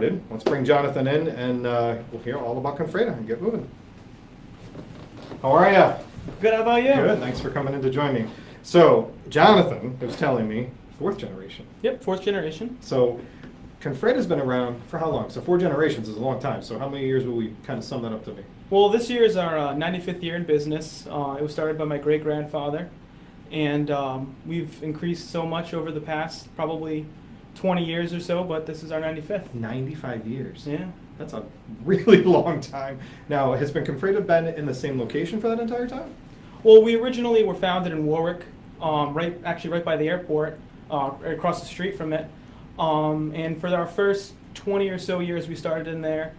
started, let's bring Jonathan in and we'll hear all about Confreda and get moving. How are you? Good, how about you? Good, thanks for coming in to join me. So, Jonathan was telling me, fourth generation. Yep, fourth generation. So, Confreda's been around for how long? So 4 generations is a long time. So how many years will we kind of sum that up to be? Well, this year is our 95th year in business. It was started by my great-grandfather, and we've increased so much over the past probably 20 years or so, but this is our 95th. 95 years. Yeah. That's a really long time. Now, has Confreda been in the same location for that entire time? Well, we originally were founded in Warwick, right by the airport, right across the street from it. And for our first 20 or so years, we started in there.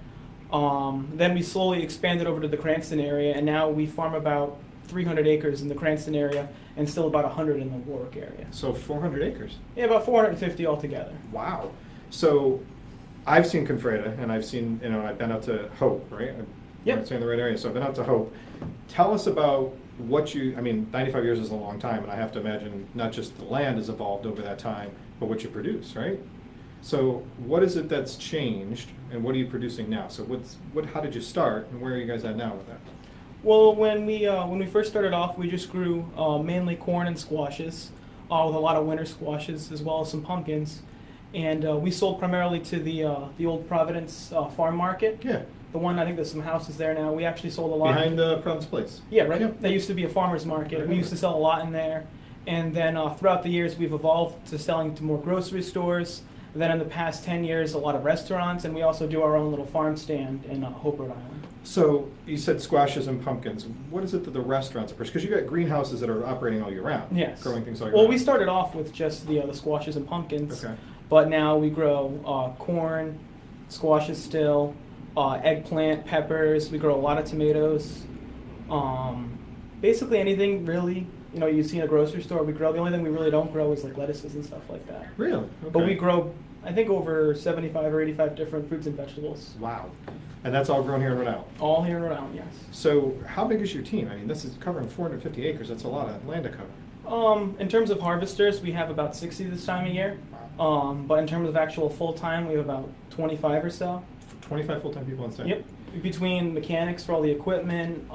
Then we slowly expanded over to the Cranston area, and now we farm about 300 acres in the Cranston area and still about 100 in the Warwick area. So 400 acres? Yeah, about 450 altogether. Wow. So I've seen Confreda, and I've seen, I've been out to Hope, right? Yep. I'm saying the right area, so I've been out to Hope. Tell us about 95 years is a long time, and I have to imagine not just the land has evolved over that time, but what you produce, right? So what is it that's changed, and what are you producing now? So how did you start, and where are you guys at now with that? Well, when we first started off, we just grew mainly corn and squashes, with a lot of winter squashes as well as some pumpkins, and we sold primarily to the old Providence farm market. Yeah. The one, I think there's some houses there now. We actually sold a lot. Behind Providence Place. Yeah, right. Yep. That used to be a farmer's market. We used to sell a lot in there, and then throughout the years, we've evolved to selling to more grocery stores. Then in the past 10 years, a lot of restaurants, and we also do our own little farm stand in Hope, Rhode Island. So you said squashes and pumpkins. What is it that the restaurants are? Because you got greenhouses that are operating all year round. Yes. Growing things all year Well, round. we started off with just the squashes and pumpkins. Okay. But now we grow corn, squashes still, eggplant, peppers. We grow a lot of tomatoes. Basically anything really, you see in a grocery store, we grow. The only thing we really don't grow is like lettuces and stuff like that. Really? Okay. But we grow, I think, over 75 or 85 different fruits and vegetables. Wow. And that's all grown here in Rhode Island? All here in Rhode Island, yes. So how big is your team? I mean, this is covering 450 acres. That's a lot of land to cover. In terms of harvesters, we have about 60 this time of year. But in terms of actual full-time, we have about 25 or so. 25 full-time people on staff? Yep. Between mechanics for all the equipment,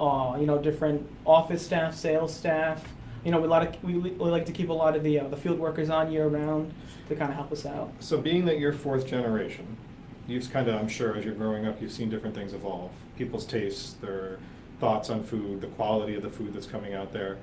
different office staff, sales staff. We like to keep a lot of the field workers on year-round to kind of help us out. So being that you're 4th generation, you've kind of, I'm sure, as you're growing up, you've seen different things evolve. People's tastes, their thoughts on food, the quality of the food that's coming out there.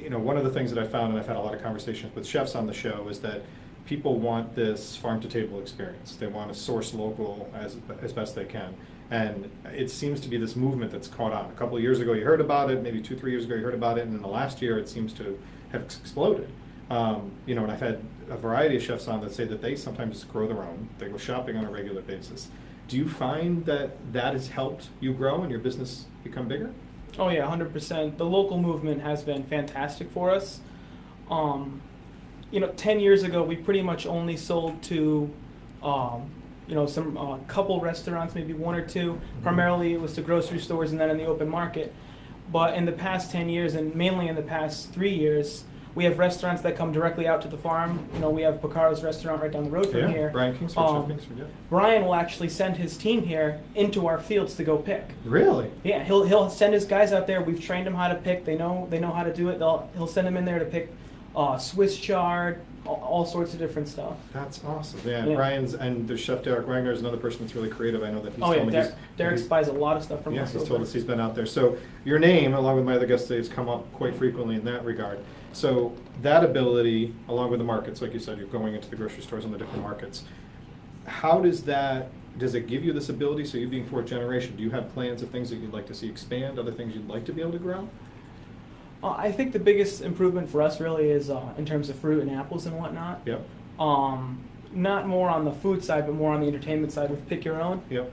One of the things that I found, and I've had a lot of conversations with chefs on the show, is that people want this farm-to-table experience. They want to source local as best they can. And it seems to be this movement that's caught on. A couple of years ago you heard about it, maybe 2-3 years ago you heard about it, and in the last year it seems to have exploded. And I've had a variety of chefs on that say that they sometimes grow their own. They go shopping on a regular basis. Do you find that has helped you grow and your business become bigger? Oh yeah, 100%. The local movement has been fantastic for us. 10 years ago, we pretty much only sold to, some couple restaurants, maybe 1 or 2. Mm-hmm. Primarily, it was to grocery stores and then in the open market. But in the past 10 years, and mainly in the past 3 years, we have restaurants that come directly out to the farm. We have Picaro's restaurant right down the road from here. Brian Kingsford, Chef Kingsford, yeah. Brian will actually send his team here into our fields to go pick. Really? Yeah, he'll send his guys out there. We've trained them how to pick. They know how to do it. He'll send them in there to pick Swiss chard, all sorts of different stuff. That's awesome. Yeah, and Brian's, and the chef Derek Wagner is another person that's really creative. I know that he's told me Derek buys a lot of stuff from us. Yes, he's told us he's been out there. So your name, along with my other guests today, has come up quite frequently in that regard. So that ability, along with the markets, like you said, you're going into the grocery stores and the different markets. How does it give you this ability? So you being 4th generation, do you have plans of things that you'd like to see expand, other things you'd like to be able to grow? I think the biggest improvement for us really is in terms of fruit and apples and whatnot. Yep. Not more on the food side, but more on the entertainment side with Pick Your Own. Yep.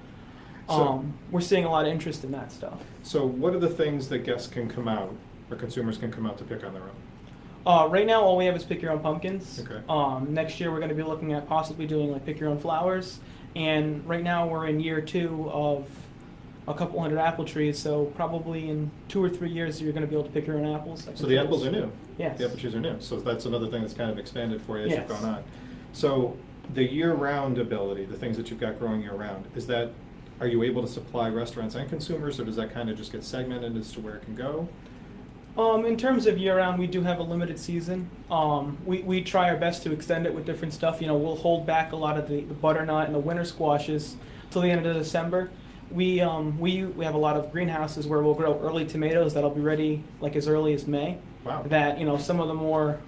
So, we're seeing a lot of interest in that stuff. So what are the things that guests can come out, or consumers can come out to pick on their own? Right now, all we have is Pick Your Own pumpkins. Okay. Next year, we're going to be looking at possibly doing like Pick Your Own flowers. And right now, we're in year 2 of a couple hundred apple trees. So probably in 2 or 3 years, you're going to be able to pick your own apples. So the apples are new. Yes. The apple trees are new. So that's another thing that's kind of expanded for you as Yes. you've gone on. So The year-round ability, the things that you've got growing year-round, are you able to supply restaurants and consumers, or does that kind of just get segmented as to where it can go? In terms of year-round, we do have a limited season. We try our best to extend it with different stuff. We'll hold back a lot of the butternut and the winter squashes till the end of December. We have a lot of greenhouses where we'll grow early tomatoes that'll be ready like as early as May. Wow. That some of the more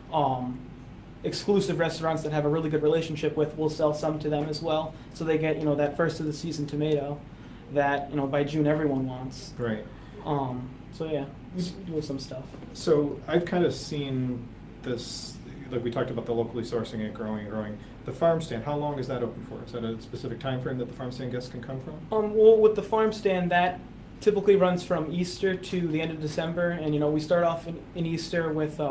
exclusive restaurants that have a really good relationship with, we'll sell some to them as well. So they get that first of the season tomato that by June everyone wants. Right. So yeah, we do some stuff. So I've kind of seen this, like we talked about the locally sourcing it, growing. The farm stand, how long is that open for? Is that a specific time frame that the farm stand guests can come from? Well, with the farm stand, that typically runs from Easter to the end of December, and we start off in Easter with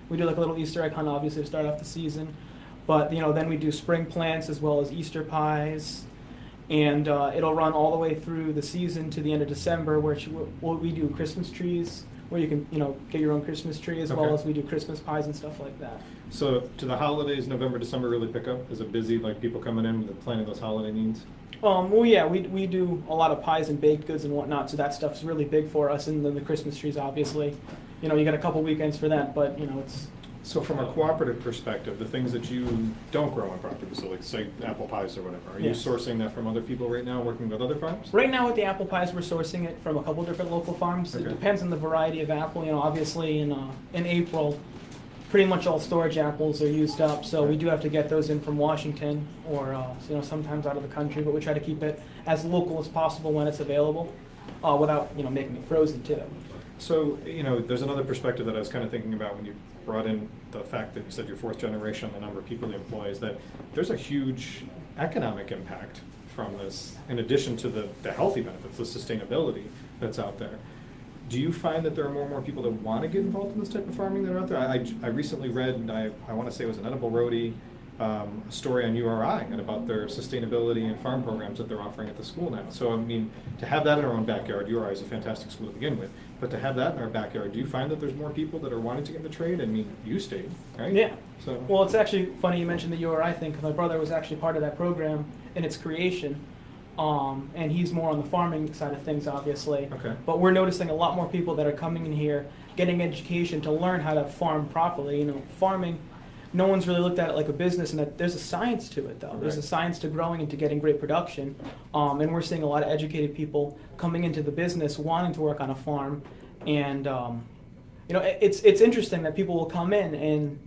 we do like a little Easter egg hunt, obviously, to start off the season. But then we do spring plants as well as Easter pies, and it'll run all the way through the season to the end of December, where we do Christmas trees, where you can get your own Christmas tree, as well as we do Christmas pies and stuff like that. So to the holidays, November, December really pick up? Is it busy, like people coming in with planning those holiday needs? Well, yeah, we do a lot of pies and baked goods and whatnot, so that stuff's really big for us. And then the Christmas trees, obviously, you got a couple weekends for that, but it's. So from a cooperative perspective, the things that you don't grow on property, so like say apple pies or whatever, are you sourcing that from other people right now, working with other farms? Right now with the apple pies, we're sourcing it from a couple different local farms. Okay. It depends on the variety of apple. Obviously in April, pretty much all storage apples are used up, so we do have to get those in from Washington or sometimes out of the country, but we try to keep it as local as possible when it's available, without making it frozen too. So, there's another perspective that I was kind of thinking about when you brought in the fact that you said you're fourth generation, the number of people you employ, is that there's a huge economic impact from this, in addition to the healthy benefits, the sustainability that's out there. Do you find that there are more and more people that want to get involved in this type of farming that are out there? I recently read, and I want to say it was an Edible Roadie, a story on URI and about their sustainability and farm programs that they're offering at the school now. So, to have that in our own backyard, URI is a fantastic school to begin with, but to have that in our backyard, do you find that there's more people that are wanting to get in the trade? You stayed, right? Yeah. So. Well, it's actually funny you mentioned the URI thing, because my brother was actually part of that program in its creation. And he's more on the farming side of things, obviously. Okay. But we're noticing a lot more people that are coming in here, getting education to learn how to farm properly. Farming, no one's really looked at it like a business, and that there's a science to it, though. Right. There's a science to growing and to getting great production. And we're seeing a lot of educated people coming into the business, wanting to work on a farm. And it's interesting that people will come in and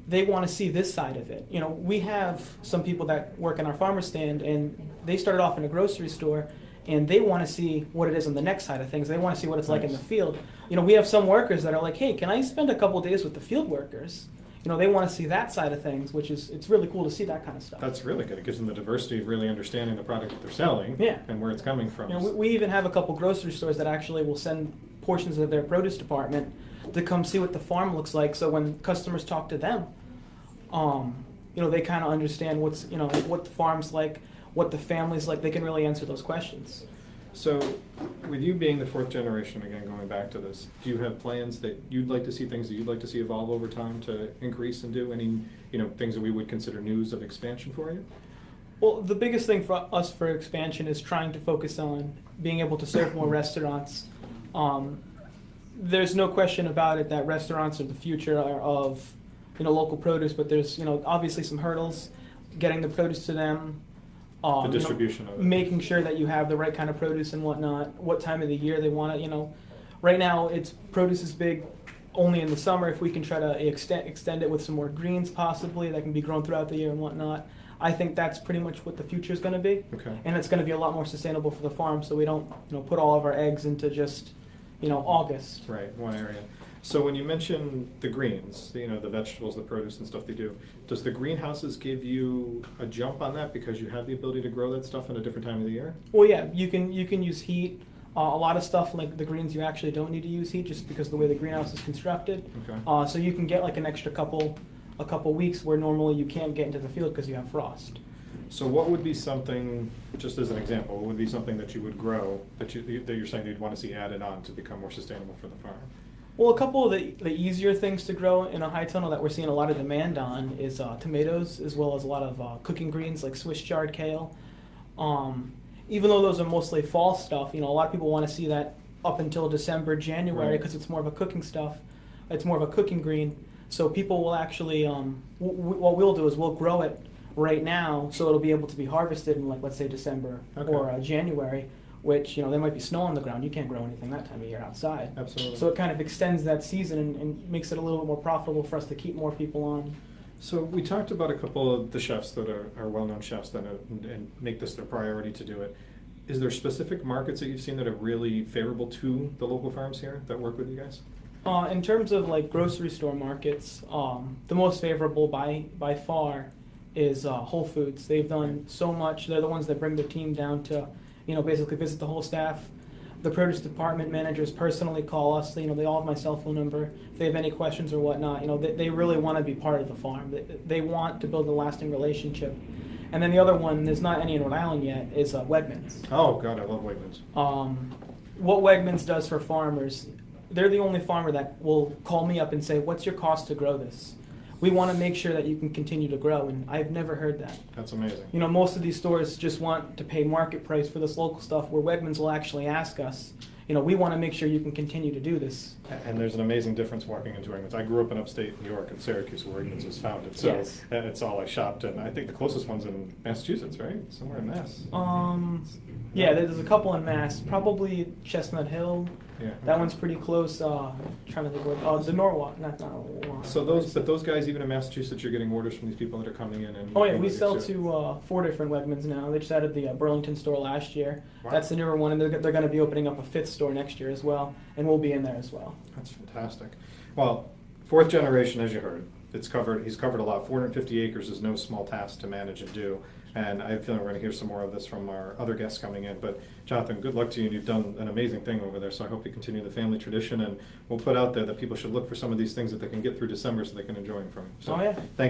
they want to see this side of it. We have some people that work in our farmer stand, and they started off in a grocery store, and they want to see what it is on the next side of things. They want to see what it's like in the field. We have some workers that are like, hey, can I spend a couple days with the field workers? They want to see that side of things, it's really cool to see that kind of stuff. That's really good. It gives them the diversity of really understanding the product that they're selling and where it's coming from. We even have a couple grocery stores that actually will send portions of their produce department to come see what the farm looks like, so when customers talk to them, they kind of understand what the farm's like, what the family's like. They can really answer those questions. So, with you being the fourth generation, again, going back to this, do you have plans that you'd like to see, things that you'd like to see evolve over time to increase and do any, things that we would consider news of expansion for you? Well, the biggest thing for us for expansion is trying to focus on being able to serve more restaurants. There's no question about it that restaurants are the future of local produce, but there's obviously some hurdles getting the produce to them. The distribution of it. Making sure that you have the right kind of produce and whatnot, what time of the year they want it. Right now produce is big only in the summer. If we can try to extend it with some more greens possibly that can be grown throughout the year and whatnot, I think that's pretty much what the future is going to be. Okay. And it's going to be a lot more sustainable for the farm, so we don't put all of our eggs into just August. Right, one area. So when you mention the greens, the vegetables, the produce and stuff they do, does the greenhouses give you a jump on that because you have the ability to grow that stuff in a different time of the year? Well, yeah, you can use heat. A lot of stuff like the greens, you actually don't need to use heat just because of the way the greenhouse is constructed. Okay. So you can get like an extra couple weeks where normally you can't get into the field because you have frost. So what would be something, just as an example, what would be something that you would grow that you're saying you'd want to see added on to become more sustainable for the farm? Well, a couple of the easier things to grow in a high tunnel that we're seeing a lot of demand on is tomatoes, as well as a lot of cooking greens like Swiss chard kale. Even though those are mostly fall stuff, a lot of people want to see that up until December, January, Right. because it's more of a cooking stuff. It's more of a cooking green. So people will actually, what we'll do is we'll grow it right now, so it'll be able to be harvested in, like, let's say December Okay. or January, which, there might be snow on the ground. You can't grow anything that time of year outside. Absolutely. So it kind of extends that season and makes it a little bit more profitable for us to keep more people on. So we talked about a couple of the chefs that are well-known chefs that and make this their priority to do it. Is there specific markets that you've seen that are really favorable to the local farms here that work with you guys? In terms of like grocery store markets, the most favorable by far is Whole Foods. They've done so much. They're the ones that bring their team down to, basically visit the whole staff. The produce department managers personally call us. They all have my cell phone number. If they have any questions or whatnot, they really want to be part of the farm. They want to build a lasting relationship. And then the other one, there's not any in Rhode Island yet, is Wegmans. Oh God, I love Wegmans. What Wegmans does for farmers, they're the only farmer that will call me up and say, "What's your cost to grow this? We want to make sure that you can continue to grow." And I've never heard that. That's amazing. Most of these stores just want to pay market price for this local stuff, where Wegmans will actually ask us, we want to make sure you can continue to do this. And there's an amazing difference walking into Wegmans. I grew up in upstate New York in Syracuse, where Wegmans was founded. So Yes. it's all I shopped in. I think the closest one's in Massachusetts, right? Somewhere in Mass. Yeah, there's a couple in Mass, probably Chestnut Hill. Yeah. That okay. one's pretty close. Trying to think what. The Norwalk, not Norwalk. So those guys, even in Massachusetts, you're getting orders from these people that are coming in and. Oh yeah, we and sell so- to 4 different Wegmans now. They just added the Burlington store last year. Wow. That's the newer one, and they're going to be opening up a 5th store next year as well, and we'll be in there as well. That's fantastic. Well, 4th generation, as you heard, he's covered a lot. 450 acres is no small task to manage and do. And I have a feeling we're going to hear some more of this from our other guests coming in. But Jonathan, good luck to you. You've done an amazing thing over there. So I hope you continue the family tradition. And we'll put out there that people should look for some of these things that they can get through December so they can enjoy them from. So Oh, yeah. thank